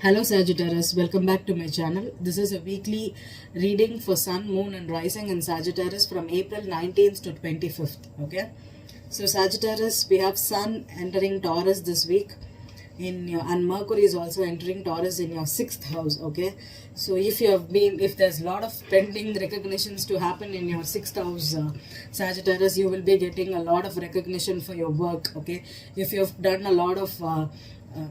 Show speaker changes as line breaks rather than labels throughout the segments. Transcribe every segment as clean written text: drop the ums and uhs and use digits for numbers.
Hello Sagittarius, welcome back to my channel. This is a weekly reading for Sun, Moon and Rising in Sagittarius from April 19th to 25th. Okay, so Sagittarius, we have Sun entering Taurus this week in your, and Mercury is also entering Taurus in your 6th house. Okay, so if there's a lot of pending recognitions to happen in your 6th house, Sagittarius, you will be getting a lot of recognition for your work. Okay, if you've done a lot of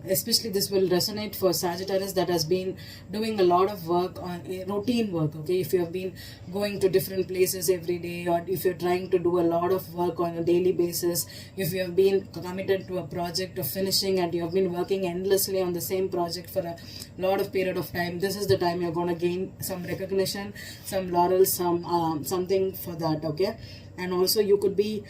especially this will resonate for Sagittarius that has been doing a lot of work on routine work. Okay, if you have been going to different places every day, or if you're trying to do a lot of work on a daily basis, if you have been committed to a project of finishing and you have been working endlessly on the same project for a lot of period of time, this is the time you're going to gain some recognition, some laurels, something for that. Okay, and also you could be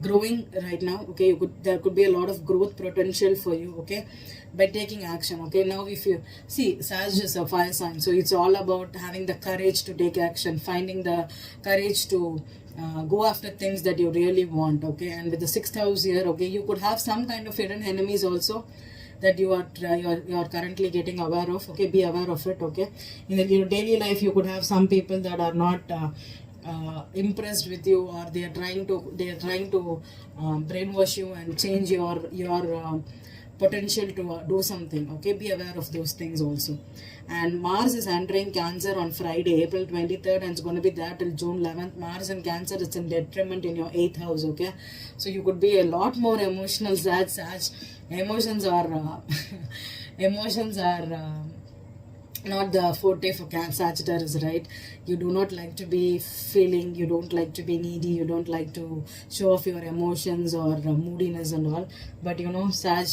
growing right now. Okay, there could be a lot of growth potential for you. Okay, by taking action. Okay, now if you see, Sag is a fire sign, so it's all about having the courage to take action, finding the courage to go after things that you really want. Okay, and with the 6th house here, okay, you could have some kind of hidden enemies also that you are currently getting aware of. Okay, be aware of it. Okay, in your daily life, you could have some people that are not impressed with you, or they are trying to brainwash you and change your potential to do something. Okay, be aware of those things also. And Mars is entering Cancer on Friday, April 23rd, and it's going to be there till June 11th. Mars in Cancer, it's in detriment in your 8th house. Okay, so you could be a lot more emotional. Sag emotions are emotions are not the forte for Sagittarius, right? You do not like to be feeling, you don't like to be needy, you don't like to show off your emotions or moodiness and all. But you know, Sag,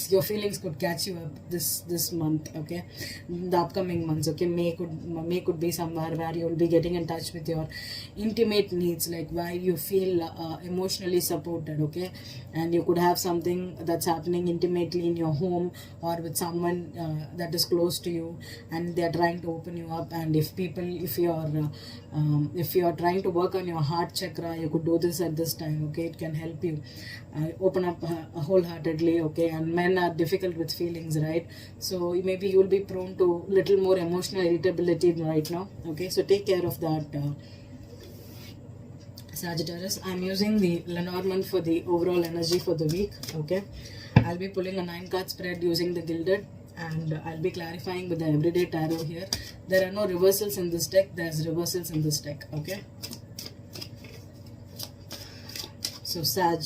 your feelings could catch you up this month. Okay, the upcoming months. Okay, May could be somewhere where you will be getting in touch with your intimate needs, like why you feel emotionally supported. Okay, and you could have something that's happening intimately in your home or with someone that is close to you, and they are trying to open you up. And if you're trying to work on your heart chakra, you could do this at this time. Okay, it can help you open up wholeheartedly. Okay, and men are difficult with feelings, right? So maybe you'll be prone to little more emotional irritability right now. Okay, so take care of that, Sagittarius. I'm using the Lenormand for the overall energy for the week. Okay, I'll be pulling a 9-card spread using the Gilded, and I'll be clarifying with the Everyday Tarot here. There are no reversals in this deck, there's reversals in this deck. Okay, so Sag,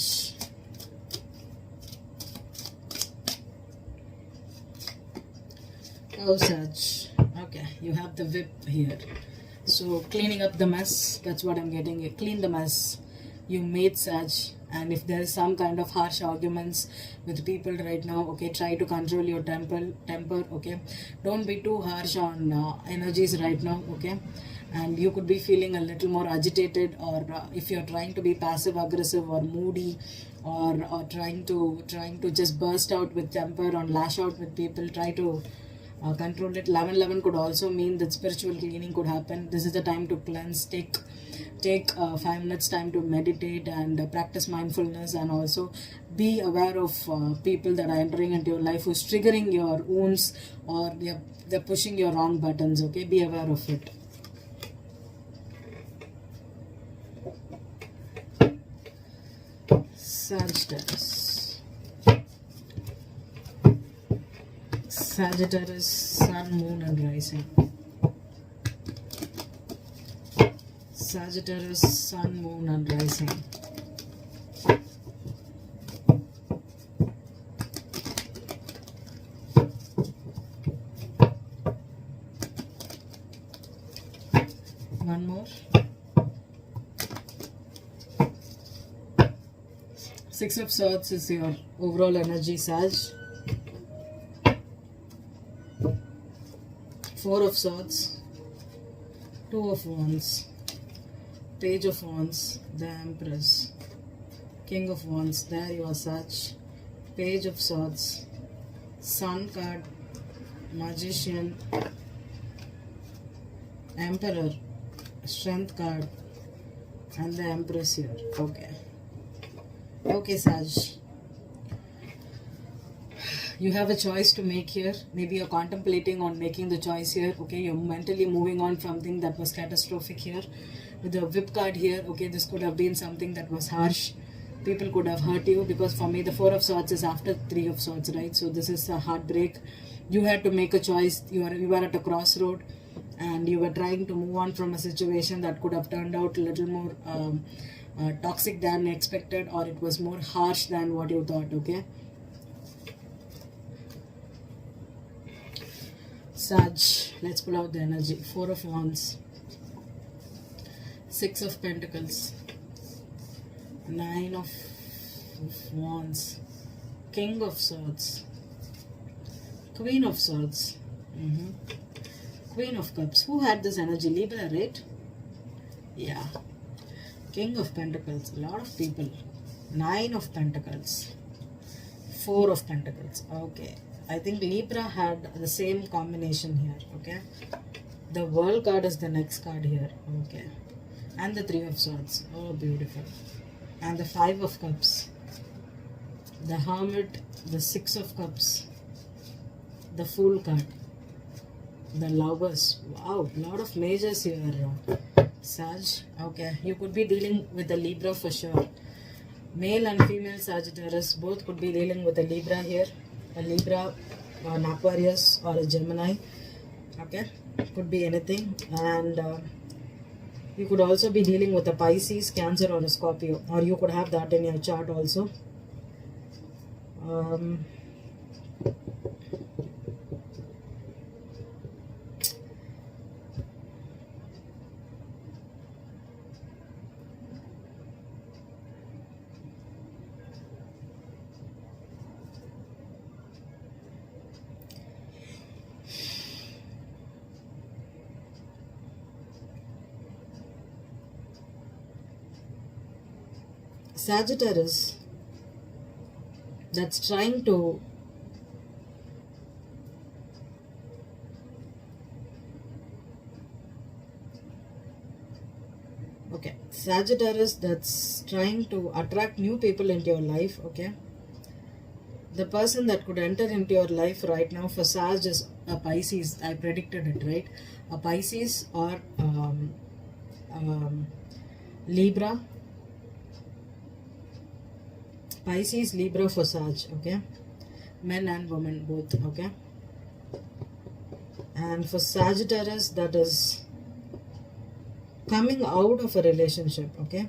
oh Sag, okay, you have the Whip here. So cleaning up the mess, that's what I'm getting here. Clean the mess you made, Sag. And if there is some kind of harsh arguments with people right now, okay, try to control your temper. Okay, don't be too harsh on energies right now. Okay, and you could be feeling a little more agitated, or if you're trying to be passive aggressive or moody, or trying to just burst out with temper or lash out with people, try to control it. 11/11 could also mean that spiritual cleaning could happen. This is the time to cleanse. Take 5 minutes time to meditate and practice mindfulness, and also be aware of people that are entering into your life who's triggering your wounds, or they're pushing your wrong buttons. Okay, be aware of it. Sagittarius, Sun, Moon and Rising. Sagittarius, Sun, Moon and Rising. One more. 6 of Swords is your overall energy, Sag. 4 of Swords, 2 of Wands, Page of Wands, the Empress, King of Wands, there you are, Sag. Page of Swords, Sun card, Magician, Emperor, Strength card, and the Empress here. Okay, Sag. You have a choice to make here. Maybe you're contemplating on making the choice here. Okay, you're mentally moving on from something that was catastrophic here. With the whip card here, okay, this could have been something that was harsh. People could have hurt you, because for me the Four of Swords is after Three of Swords, right? So this is a heartbreak. You had to make a choice. You were at a crossroad, and you were trying to move on from a situation that could have turned out a little more toxic than expected, or it was more harsh than what you thought. Okay, Sag, let's pull out the energy. Four of Wands, Six of Pentacles, Nine of Wands, King of Swords, Queen of Swords, Queen of Cups. Who had this energy? Libra, right? Yeah. King of Pentacles, a lot of people. Nine of Pentacles, Four of Pentacles. Okay, I think Libra had the same combination here. Okay, the World card is the next card here. Okay, and the Three of Swords. Oh, beautiful. And the Five of Cups, the Hermit, the Six of Cups, the Fool card, the Lovers. Wow, a lot of majors here, Sag. Okay, you could be dealing with a Libra for sure. Male and female Sagittarius both could be dealing with a Libra here. A Libra, or an Aquarius, or a Gemini. Okay, could be anything. And you could also be dealing with a Pisces, Cancer, or a Scorpio. Or you could have that in your chart also. Sagittarius that's trying to Sagittarius that's trying to attract new people into your life. Okay, the person that could enter into your life right now for Sag is a Pisces. I predicted it, right? A Pisces or Libra. Pisces, Libra for Sag, okay? Men and women both, okay? And for Sagittarius, that is coming out of a relationship, okay?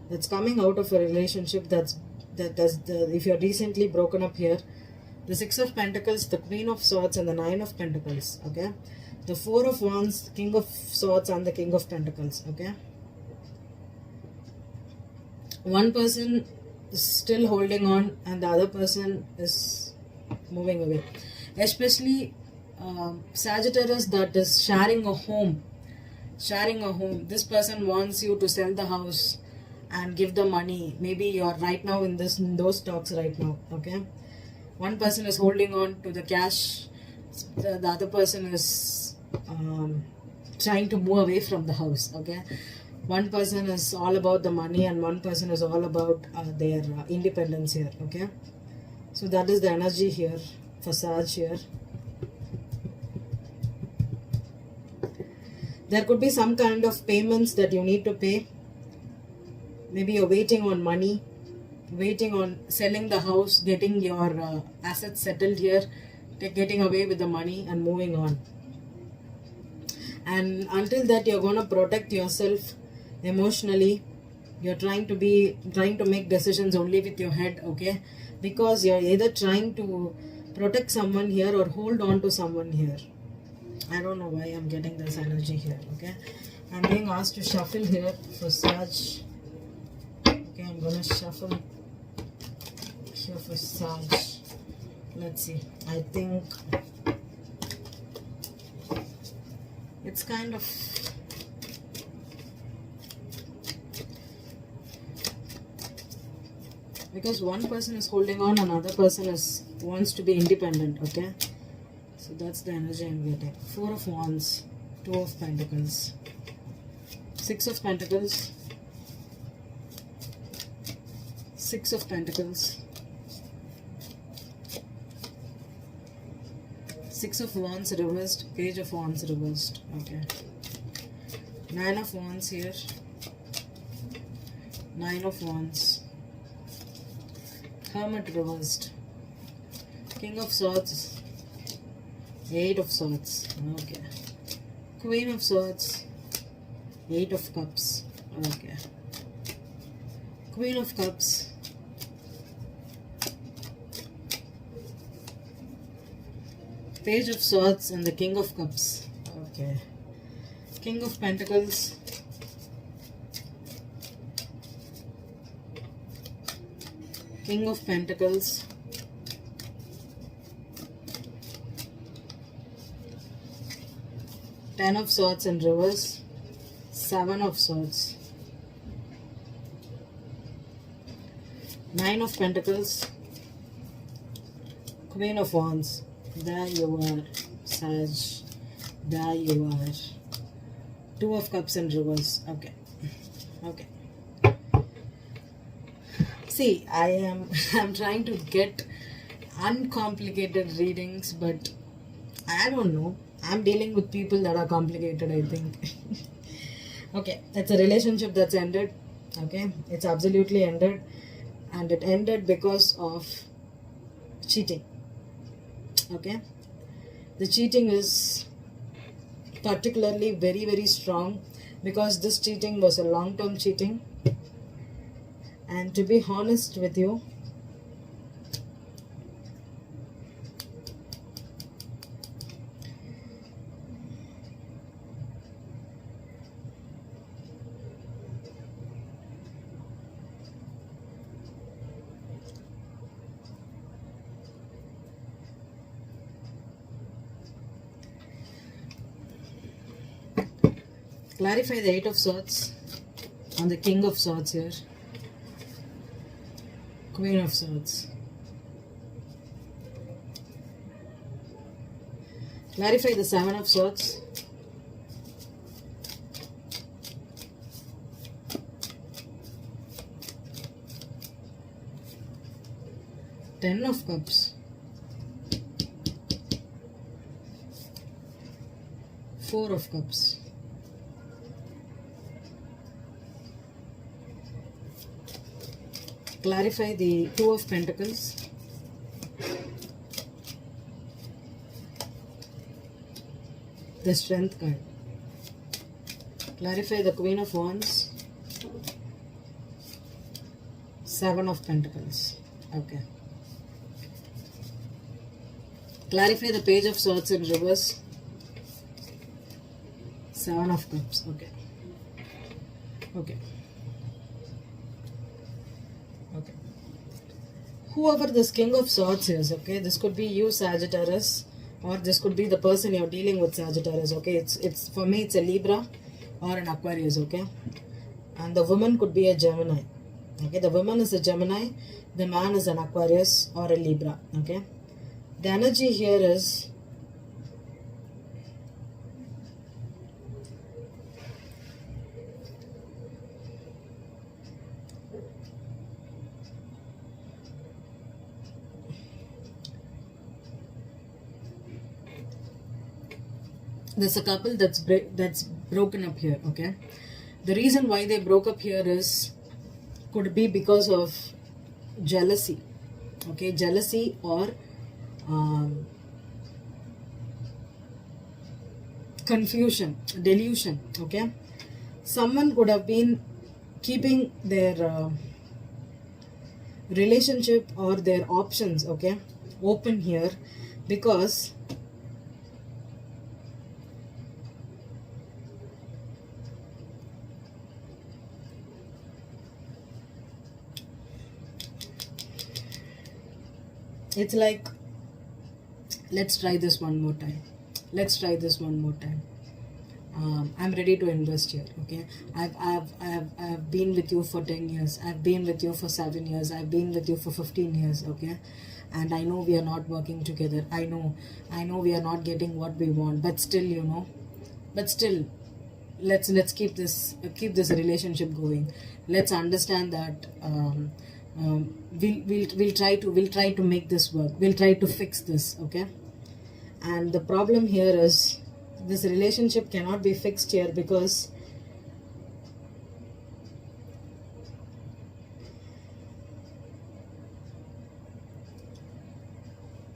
That's coming out of a relationship if you're recently broken up here. The Six of Pentacles, the Queen of Swords, and the Nine of Pentacles, okay? The Four of Wands, King of Swords, and the King of Pentacles, okay? One person still holding on and the other person is moving away, especially Sagittarius that is sharing a home. This person wants you to sell the house and give the money. Maybe you're right now in those talks right now. Okay, one person is holding on to the cash, the other person is trying to move away from the house. Okay, one person is all about the money and one person is all about their independence here. Okay, so that is the energy here for Sag here. There could be some kind of payments that you need to pay. Maybe you're waiting on money, waiting on selling the house, getting your assets settled here, getting away with the money and moving on. And until that, you're going to protect yourself emotionally. You're trying to make decisions only with your head, okay? Because you're either trying to protect someone here or hold on to someone here. I don't know why I'm getting this energy here, okay? I'm being asked to shuffle here for Sag. Okay, I'm gonna shuffle here for Sag. Let's see. I think it's kind of because one person is holding on, another person wants to be independent, okay? So that's the energy I'm getting. Four of Wands, Two of Pentacles, Six of Pentacles, Six of Pentacles, Six of Wands reversed, Page of Wands reversed. Okay. Nine of Wands here. Nine of Wands. Hermit reversed. King of Swords. Eight of Swords. Okay. Queen of Swords. Eight of Cups. Okay. Queen of Cups. Page of Swords and the King of Cups. Okay. King of Pentacles. King of Pentacles. Ten of Swords in reverse. Seven of Swords. Nine of Pentacles. Queen of Wands. There you are, Sag. There you are. Two of Cups in reverse. Okay. Okay. See, I'm trying to get uncomplicated readings, but I don't know. I'm dealing with people that are complicated, I think. Okay, it's a relationship that's ended. Okay, it's absolutely ended. And it ended because of cheating. Okay, the cheating is particularly very, very strong because this cheating was a long-term cheating. And to be honest with you, clarify the Eight of Swords on the King of Swords here. Queen of Swords. Clarify the Seven of Swords. Ten of Cups. Four of Cups. Clarify the Two of Pentacles. The Strength card. Clarify the Queen of Wands. Seven of Pentacles. Okay. Clarify the Page of Swords in reverse. Seven of Cups. Okay. Okay. Okay. Whoever this King of Swords is, okay, this could be you, Sagittarius, or this could be the person you're dealing with, Sagittarius. Okay, it's for me, it's a Libra or an Aquarius. Okay, and the woman could be a Gemini. Okay, the woman is a Gemini, the man is an Aquarius or a Libra. Okay, the energy here is there's a couple that's broken up here. Okay, the reason why they broke up here is could be because of jealousy. Okay, jealousy or confusion, delusion. Okay, someone could have been keeping their relationship or their options, okay, open here because it's like, let's try this one more time. Let's try this one more time. I'm ready to invest here. Okay, I've been with you for 10 years. I've been with you for 7 years. I've been with you for 15 years. Okay, and I know we are not working together. I know we are not getting what we want. But still, let's keep this relationship going. Let's understand that. We'll try to make this work. We'll try to fix this. Okay, And the problem here is this relationship cannot be fixed here, because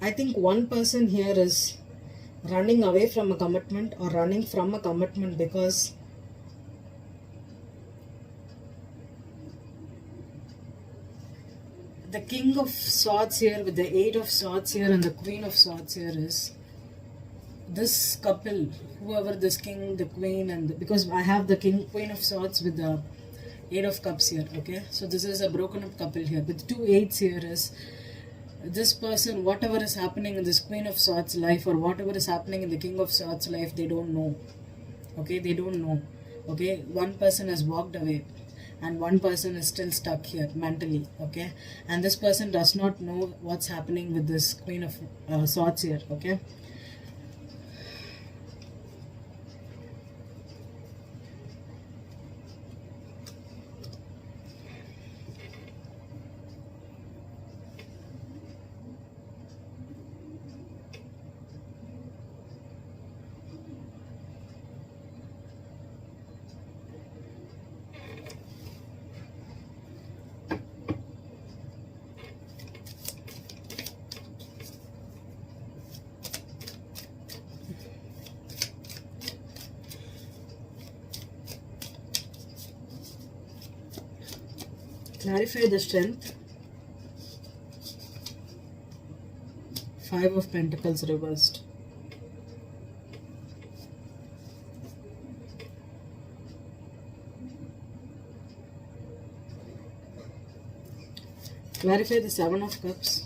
I think one person here is running away from a commitment or running from a commitment, because the King of Swords here with the Eight of Swords here and the Queen of Swords here is this couple, whoever this king, the queen, and because I have the Queen of Swords with the Eight of Cups here, okay? So this is a broken up couple here. With two eights here is this person, whatever is happening in this Queen of Swords life or whatever is happening in the King of Swords life, they don't know. Okay, they don't know. Okay, one person has walked away and one person is still stuck here mentally. Okay, and this person does not know what's happening with this Queen of Swords here. Okay. Clarify the strength. Five of Pentacles reversed. Clarify the Seven of Cups.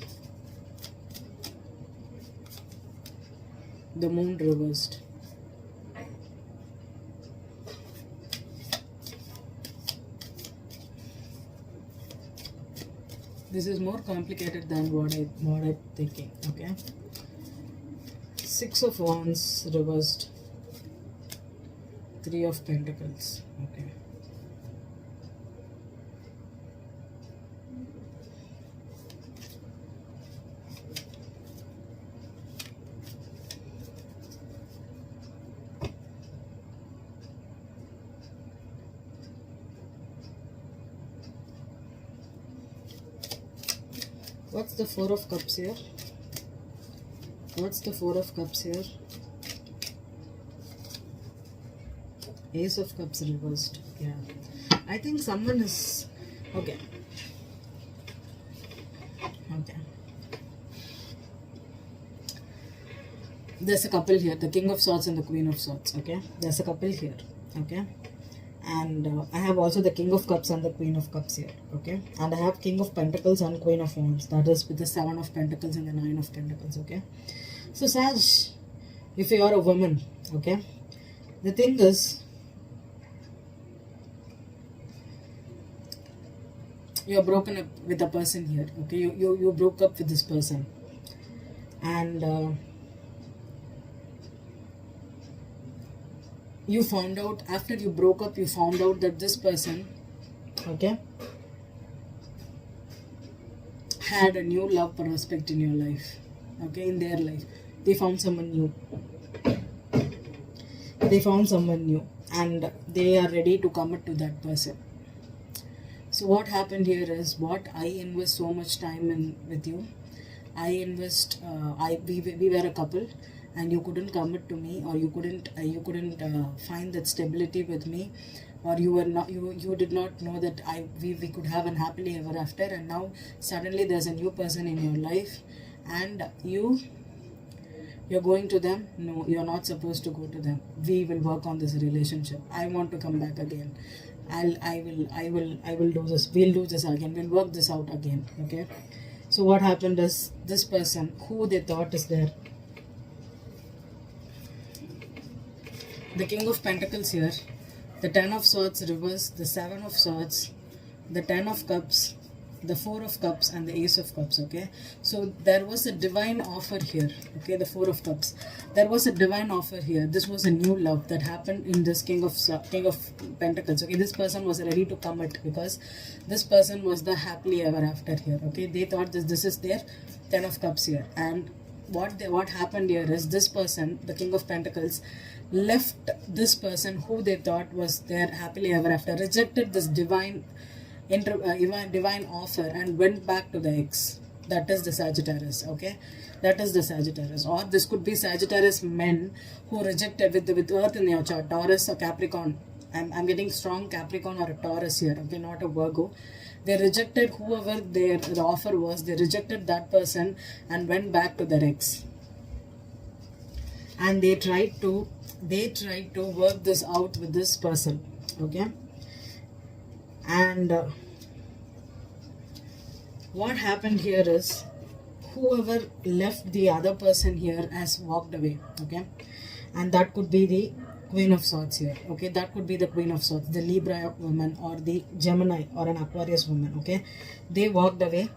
The Moon reversed. This is more complicated than what I'm thinking. Okay. Six of Wands reversed. Three of Pentacles. Okay. What's the Four of Cups here? What's the Four of Cups here? Ace of Cups reversed. Yeah. I think someone is... Okay. Okay. There's a couple here. The King of Swords and the Queen of Swords. Okay. There's a couple here. Okay. And I have also the King of Cups and the Queen of Cups here. Okay. And I have King of Pentacles and Queen of Wands. That is with the Seven of Pentacles and the Nine of Pentacles. Okay. So Sag, if you are a woman, okay, the thing is, you're broken up with a person here. Okay. You broke up with this person. And you found out, after you broke up, you found out that this person, okay, had a new love prospect in your life, okay, in their life. They found someone new. They found someone new and they are ready to commit to that person. So what happened here is, what I invest so much time in with you, we were a couple, and you couldn't commit to me, or you couldn't find that stability with me, or you did not know that we could have an happily ever after, and now suddenly there's a new person in your life, and you're going to them. No, you're not supposed to go to them. We will work on this relationship. I want to come back again. I will do this. We'll do this again. We'll work this out again. Okay. So what happened is, this person who they thought is there, the King of Pentacles here, the Ten of Swords reversed, the Seven of Swords, the Ten of Cups, the Four of Cups, and the Ace of Cups. Okay, so there was a divine offer here. Okay, the Four of Cups, there was a divine offer here. This was a new love that happened in this King of Pentacles. Okay, this person was ready to commit, because this person was the happily ever after here. Okay, they thought this is their Ten of Cups here, and what happened here is this person, the King of Pentacles, left this person who they thought was their happily ever after, rejected this divine offer and went back to the ex. That is the Sagittarius, okay? That is the Sagittarius. Or this could be Sagittarius men who rejected with Earth in your chart, Taurus or Capricorn. I'm getting strong Capricorn or a Taurus here, okay, not a Virgo. They rejected whoever the offer was. They rejected that person and went back to their ex. And they tried to work this out with this person, okay? And what happened here is whoever left the other person here has walked away, okay? And that could be the Queen of Swords here, okay? That could be the Queen of Swords, the Libra woman or the Gemini or an Aquarius woman, okay? They walked away,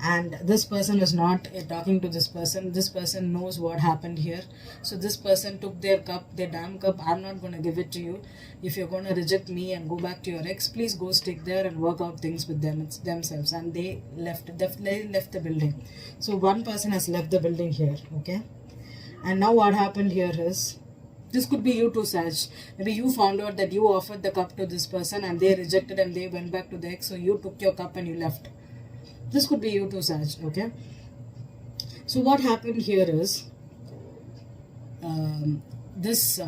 and this person is not talking to this person. This person knows what happened here. So this person took their cup, their damn cup. I'm not going to give it to you. If you're going to reject me and go back to your ex, please go stick there and work out things with themselves. And they left the building. So one person has left the building here, okay? And now what happened here is, this could be you too, Sag. Maybe you found out that you offered the cup to this person and they rejected and they went back to the ex. So you took your cup and you left. This could be you too, Sag, okay? So what happened here is, this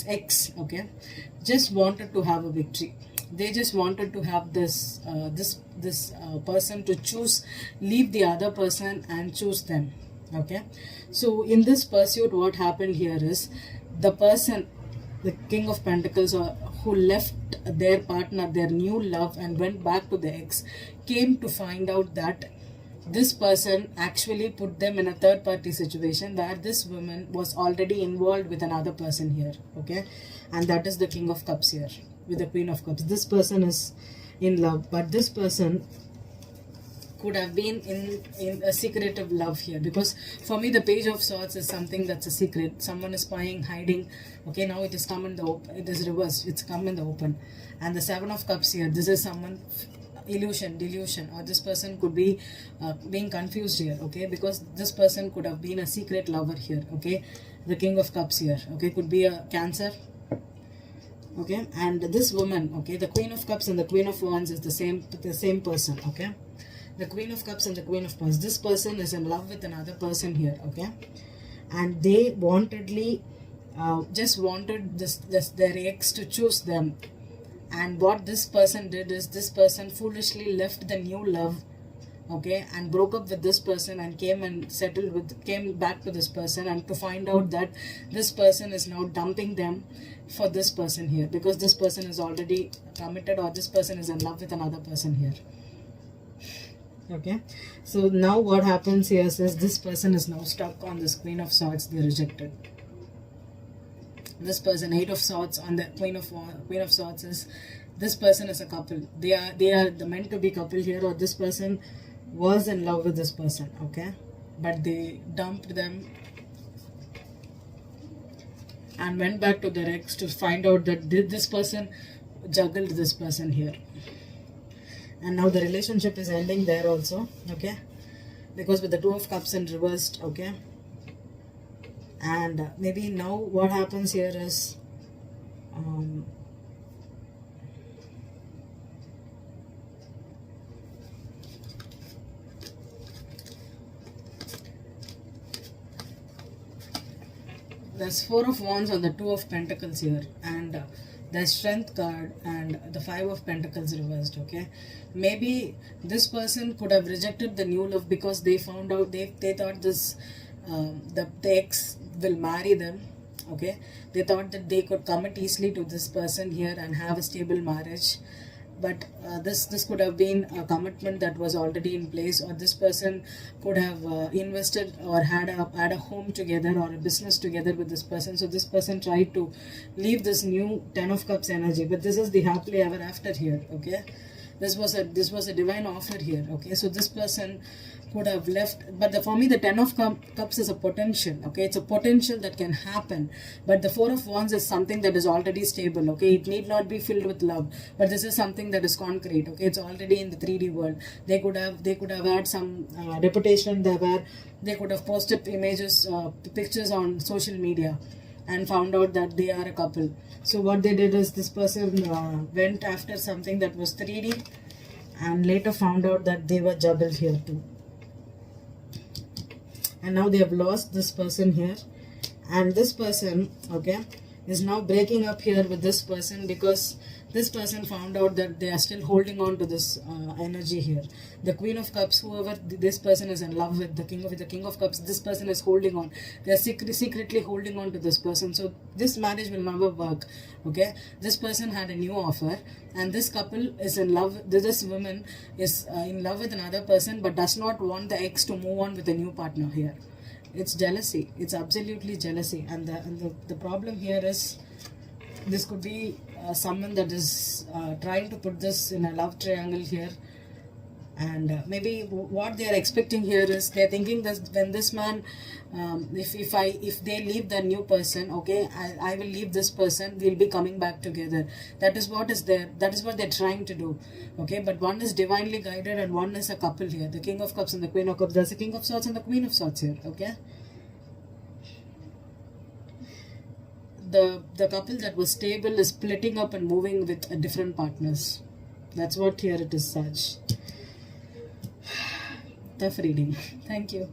ex, okay, just wanted to have a victory. They just wanted to have this person to choose, leave the other person and choose them, okay? So in this pursuit, what happened here is, the person, the King of Pentacles, who left their partner, their new love, and went back to the ex, came to find out that this person actually put them in a third party situation where this woman was already involved with another person here, okay? And that is the King of Cups here with the Queen of Cups. This person is in love, but this person could have been in a secretive love here, because for me the Page of Swords is something that's a secret. Someone is spying, hiding, okay? Now it has come in the open, it is reversed, it's come in the open. And the Seven of Cups here, this is someone delusion, or this person could be being confused here, okay? Because this person could have been a secret lover here, okay? The King of Cups here, okay, could be a Cancer, okay? And this woman, okay, the Queen of Cups and the Queen of Wands is the same person, okay? The Queen of Cups and the Queen of Wands. This person is in love with another person here, okay? And they just wanted their ex to choose them. And what this person did is, this person foolishly left the new love, okay, and broke up with this person and came back to this person, and to find out that this person is now dumping them for this person here, because this person is already committed, or this person is in love with another person here. Okay, so now what happens here is, this person is now stuck on this Queen of Swords. They rejected this person. Eight of Swords on the Queen of Swords is, this person is a couple. They are the meant to be couple here, or this person was in love with this person, okay, but they dumped them and went back to their ex to find out that this person juggled this person here. And now the relationship is ending there also, okay, because with the Two of Cups in reversed, okay. And maybe now what happens here is, there's Four of Wands on the Two of Pentacles here, and the Strength card and the Five of Pentacles reversed, okay? Maybe this person could have rejected the new love because they found out, they thought this, the ex will marry them, okay? They thought that they could commit easily to this person here and have a stable marriage. But this could have been a commitment that was already in place, or this person could have invested or had a home together or a business together with this person. So this person tried to leave this new Ten of Cups energy, but this is the happily ever after here, okay? this was a divine offer here. Okay, so this person could have left, but for me the 10 of cups is a potential. Okay, it's a potential that can happen, but the 4 of wands is something that is already stable. Okay, it need not be filled with love, but this is something that is concrete. Okay, it's already in the 3D world. They could have had some reputation there, where they could have posted images, pictures on social media, and found out that they are a couple. So what they did is, this person went after something that was 3D, and later found out that they were juggled here too. And now they have lost this person here, and this person, okay, is now breaking up here with this person, because this person found out that they are still holding on to this energy here. The Queen of Cups, whoever this person is in love with, the King of Cups, this person is holding on. They are secretly holding on to this person. So this marriage will never work. Okay, this person had a new offer, and this couple is in love. This woman is in love with another person, but does not want the ex to move on with a new partner here. It's jealousy. It's absolutely jealousy. And the problem here is, this could be someone that is trying to put this in a love triangle here. And maybe what they are expecting here is, they are thinking that when this man, if they leave the new person, okay, I will leave this person, we'll be coming back together. That is what is there. That is what they're trying to do. Okay, but one is divinely guided, and one is a couple here. The King of Cups and the Queen of Cups. There's the King of Swords and the Queen of Swords here. Okay. The couple that was stable is splitting up and moving with different partners. That's what here it is, Saj. Tough reading. Thank you.